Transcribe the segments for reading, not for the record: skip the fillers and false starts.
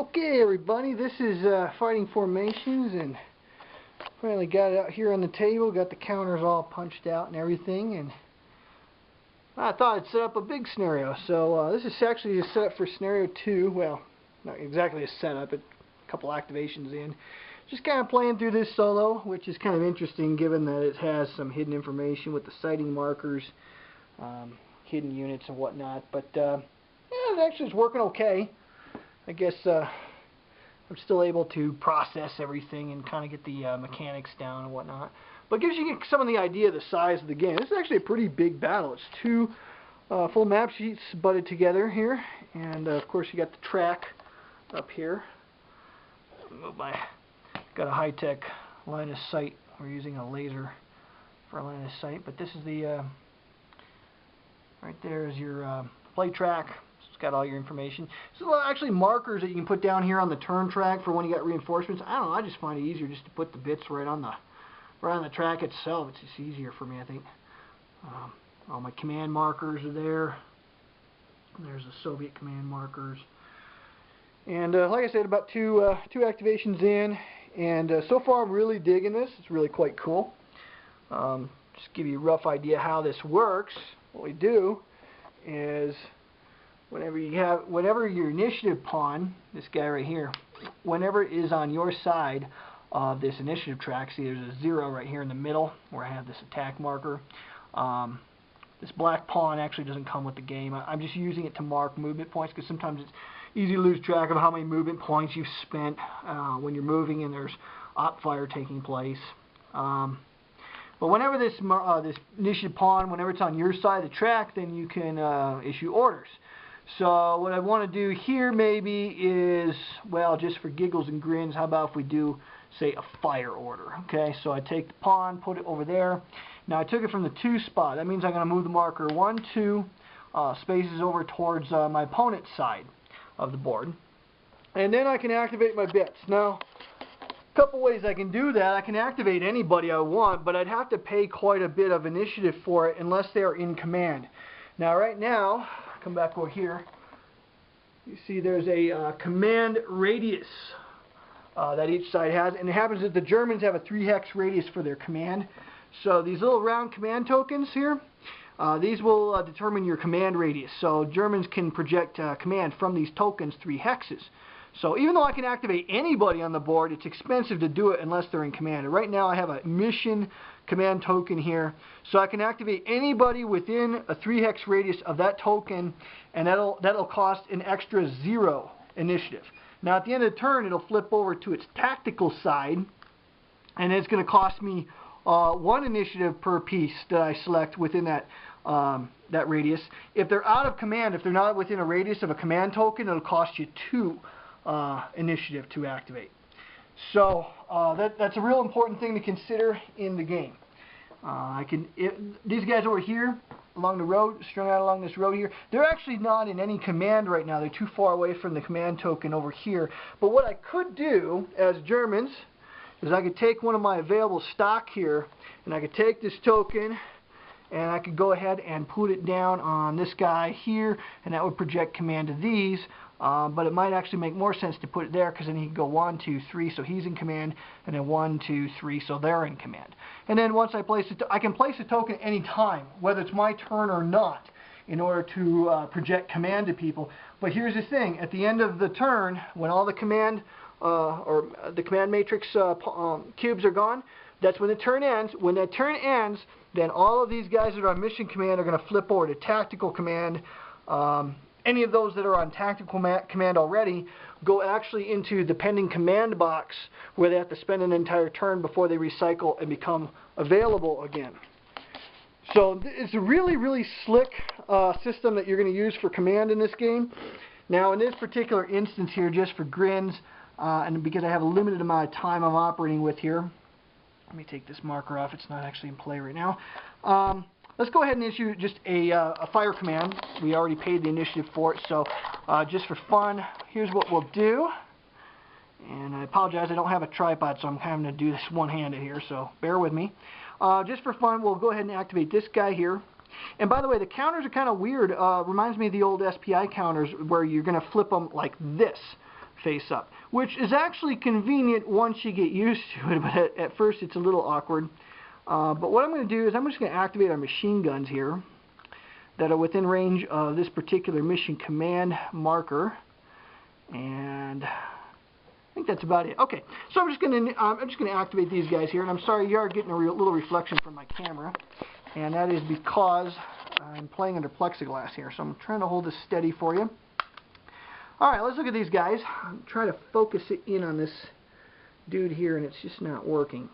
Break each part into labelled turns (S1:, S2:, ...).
S1: Okay, everybody, this is Fighting Formations, and finally got it out here on the table. Got the counters all punched out and everything, and I thought I'd set up a big scenario. So this is actually a setup for scenario 2. Well, not exactly a setup, but a couple activations in. Just kind of playing through this solo, which is kind of interesting given that it has some hidden information with the sighting markers, hidden units and whatnot. But yeah, it actually is working okay. I guess I'm still able to process everything and kind of get the mechanics down and whatnot. But it gives you some of the idea of the size of the game. This is actually a pretty big battle. It's two full map sheets butted together here. And of course you got the track up here. Got a high-tech line of sight. We're using a laser for a line of sight. But this is the, right there is your play track. It's got all your information. So actually markers that you can put down here on the turn track for when you got reinforcements. I don't know, I just find it easier just to put the bits right on the track itself. It's just easier for me, I think. All my command markers are there. There's the Soviet command markers. And like I said, about two activations in, and so far I'm really digging this. It's really quite cool. Just give you a rough idea how this works. What we do is whenever your initiative pawn, this guy right here, whenever it is on your side of this initiative track, see there's a 0 right here in the middle where I have this attack marker. This black pawn actually doesn't come with the game. I'm just using it to mark movement points because sometimes it's easy to lose track of how many movement points you've spent when you're moving and there's op fire taking place. But whenever this initiative pawn, whenever it's on your side of the track, then you can issue orders. So what I want to do here maybe is, well, just for giggles and grins, how about if we do, say, a fire order? Okay, so I take the pawn, put it over there. Now I took it from the 2 spot. That means I'm going to move the marker 1, 2 spaces over towards my opponent's side of the board. And then I can activate my bits. Now, a couple ways I can do that. I can activate anybody I want, but I'd have to pay quite a bit of initiative for it unless they are in command. Now right now, come back over here, you see there's a command radius that each side has, and it happens that the Germans have a 3-hex radius for their command. So these little round command tokens here, these will determine your command radius. So Germans can project command from these tokens 3 hexes. So even though I can activate anybody on the board, it's expensive to do it unless they're in command. And right now I have a mission command token here, so I can activate anybody within a 3-hex radius of that token, and that'll cost an extra 0 initiative. Now at the end of the turn, it'll flip over to its tactical side, and it's going to cost me 1 initiative per piece that I select within that radius. If they're out of command, if they're not within a radius of a command token, it'll cost you 2 initiative to activate. So that's a real important thing to consider in the game. These guys over here along the road, strung out along this road here, they're actually not in any command right now. They're too far away from the command token over here. But what I could do as Germans is I could take one of my available stock here, and I could take this token and I could go ahead and put it down on this guy here, and that would project command to these. But it might actually make more sense to put it there because then he can go 1, 2, 3, so he's in command, and then 1, 2, 3, so they're in command. And then once I place it, I can place a token any time, whether it's my turn or not, in order to project command to people. But here's the thing: at the end of the turn, when all the command or the command matrix cubes are gone, that's when the turn ends. When that turn ends, then all of these guys that are on mission command are going to flip over to tactical command. Any of those that are on tactical command already go actually into the pending command box, where they have to spend an entire turn before they recycle and become available again. So it's a really, really slick system that you're going to use for command in this game. Now in this particular instance here, just for grins, and because I have a limited amount of time I'm operating with here, let me take this marker off. It's not actually in play right now. Let's go ahead and issue just a fire command. We already paid the initiative for it, so just for fun, here's what we'll do. And I apologize, I don't have a tripod, so I'm having to do this one-handed here, so bear with me. Just for fun, we'll go ahead and activate this guy here. And by the way, the counters are kind of weird. Reminds me of the old SPI counters where you're going to flip them like this. face up, which is actually convenient once you get used to it, but at first it's a little awkward. But what I'm going to do is I'm just going to activate our machine guns here that are within range of this particular mission command marker, and I think that's about it. Okay, so I'm just going to activate these guys here, and I'm sorry you are getting a little reflection from my camera, and that is because I'm playing under plexiglass here, so I'm trying to hold this steady for you. Alright, let's look at these guys. I'm trying to focus it in on this dude here, and it's just not working.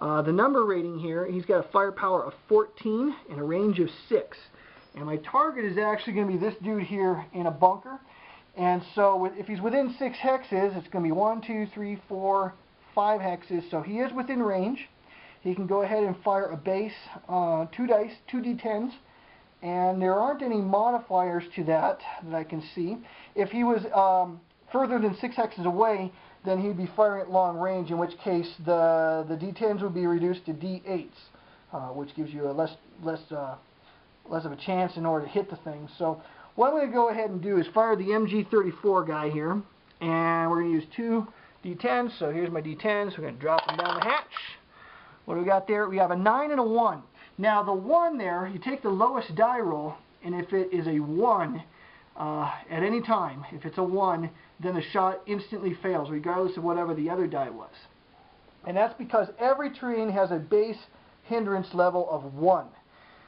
S1: The number rating here, he's got a firepower of 14 and a range of 6. And my target is actually going to be this dude here in a bunker. And so if he's within 6 hexes, it's going to be 1, 2, 3, 4, 5 hexes. So he is within range. He can go ahead and fire a base, 2 dice, 2 d10s. And there aren't any modifiers to that I can see. If he was further than 6 hexes away, then he'd be firing at long range, in which case the d10s would be reduced to d8s, which gives you a less of a chance in order to hit the thing. So what I'm going to go ahead and do is fire the MG34 guy here, and we're going to use 2 d10s. So here's my d10s. We're going to drop them down the hatch. What do we got there? We have a 9 and a 1. Now the 1 there, you take the lowest die roll, and if it is a 1 at any time, if it's a 1, then the shot instantly fails, regardless of whatever the other die was. And that's because every terrain has a base hindrance level of 1.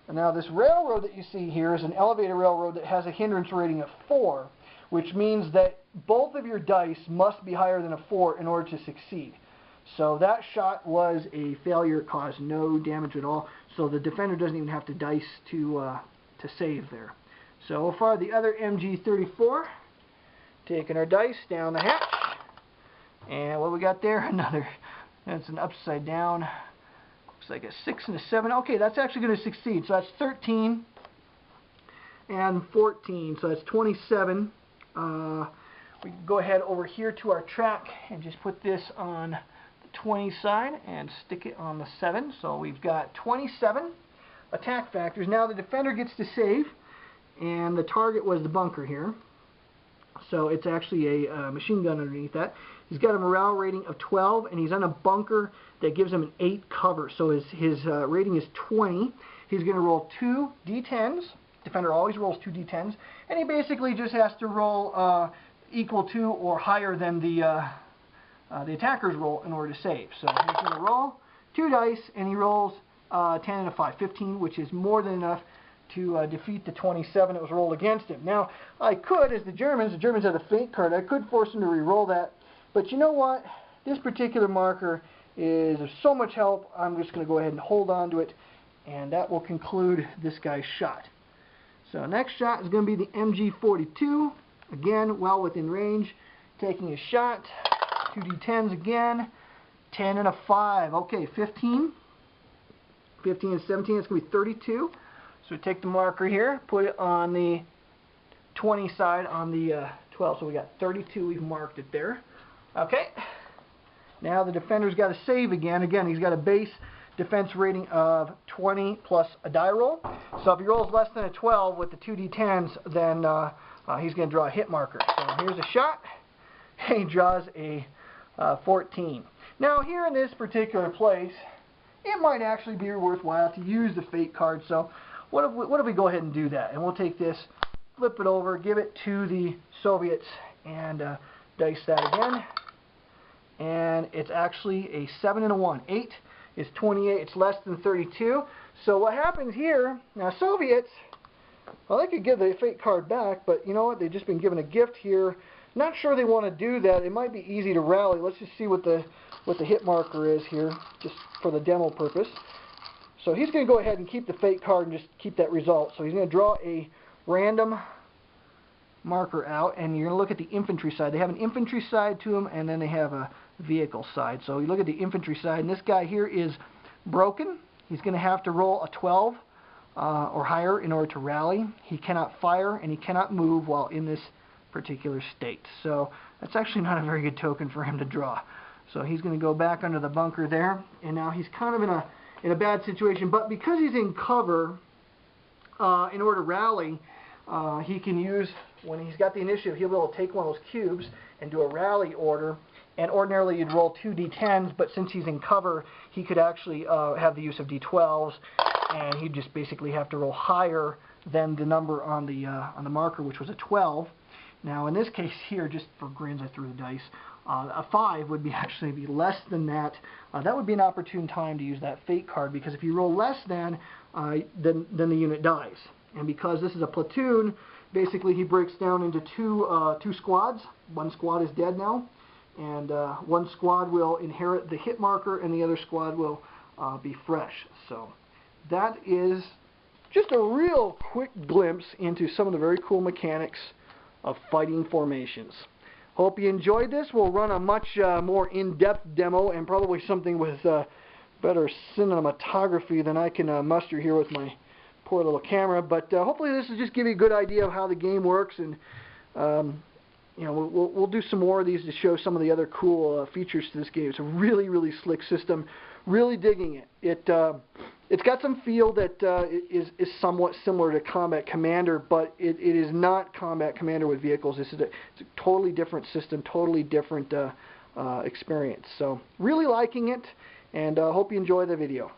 S1: And now this railroad that you see here is an elevator railroad that has a hindrance rating of 4, which means that both of your dice must be higher than a 4 in order to succeed. So that shot was a failure. It caused no damage at all. So the defender doesn't even have to dice to save there. So we'll fire the other MG34. Taking our dice down the hatch. And what we got there? Another. That's an upside down. Looks like a 6 and a 7. Okay, that's actually going to succeed. So that's 13 and 14. So that's 27. We can go ahead over here to our track and just put this on the 20 side and stick it on the 7. So we've got 27 attack factors. Now the defender gets to save, and the target was the bunker here. So it's actually a machine gun underneath that. He's got a morale rating of 12, and he's on a bunker that gives him an 8 cover. So his rating is 20. He's going to roll 2 d10s. Defender always rolls 2 d10s. And he basically just has to roll equal to or higher than the attacker's roll in order to save. So he's going to roll 2 dice, and he rolls 10 and a 5, 15, which is more than enough to defeat the 27 that was rolled against him. Now, I could, as the Germans had a fate card, I could force him to re-roll that, but you know what? This particular marker is of so much help, I'm just going to go ahead and hold on to it, and that will conclude this guy's shot. So next shot is going to be the MG42, again, well within range, taking a shot, 2 d10s again, 10 and a 5, okay, 15 and 17, it's going to be 32. So we take the marker here, put it on the 20 side on the 12. So we got 32, we've marked it there. Okay. Now the defender's got to save again. Again, he's got a base defense rating of 20 plus a die roll. So if he rolls less than a 12 with the 2 d10s, then he's going to draw a hit marker. So here's a shot. He draws a 14. Now here in this particular place, it might actually be worthwhile to use the fate card. So what if we go ahead and do that? And we'll take this, flip it over, give it to the Soviets, and dice that again. And it's actually a 7 and a 1. 8 is 28. It's less than 32. So what happens here, now Soviets, well, they could give the fate card back, but you know what? They've just been given a gift here. Not sure they want to do that. It might be easy to rally. Let's just see what the hit marker is here, just for the demo purpose. So he's going to go ahead and keep the fate card and just keep that result. So he's going to draw a random marker out, and you're going to look at the infantry side. They have an infantry side to them, and then they have a vehicle side. So you look at the infantry side, and this guy here is broken. He's going to have to roll a 12 or higher in order to rally. He cannot fire, and he cannot move while in this particular state. So that's actually not a very good token for him to draw. So he's going to go back under the bunker there, and now he's kind of in a bad situation. But because he's in cover, in order to rally, he can use, when he's got the initiative, he'll be able to take one of those cubes and do a rally order. And ordinarily you'd roll 2 d10s, but since he's in cover, he could actually have the use of d12s, and he'd just basically have to roll higher than the number on the marker, which was a 12. Now in this case here, just for grins, I threw the dice. A 5 would actually be less than that. That would be an opportune time to use that fate card, because if you roll less than, then the unit dies. And because this is a platoon, basically he breaks down into two squads. One squad is dead now, and one squad will inherit the hit marker, and the other squad will be fresh. So that is just a real quick glimpse into some of the very cool mechanics of fighting formations. Hope you enjoyed this. We'll run a much more in-depth demo, and probably something with better cinematography than I can muster here with my poor little camera. But hopefully this will just give you a good idea of how the game works, and you know, we'll do some more of these to show some of the other cool features to this game. It's a really, really slick system. Really digging it. It's got some feel that is somewhat similar to Combat Commander, but it is not Combat Commander with vehicles. It's a totally different system, totally different experience. So really liking it, and hope you enjoy the video.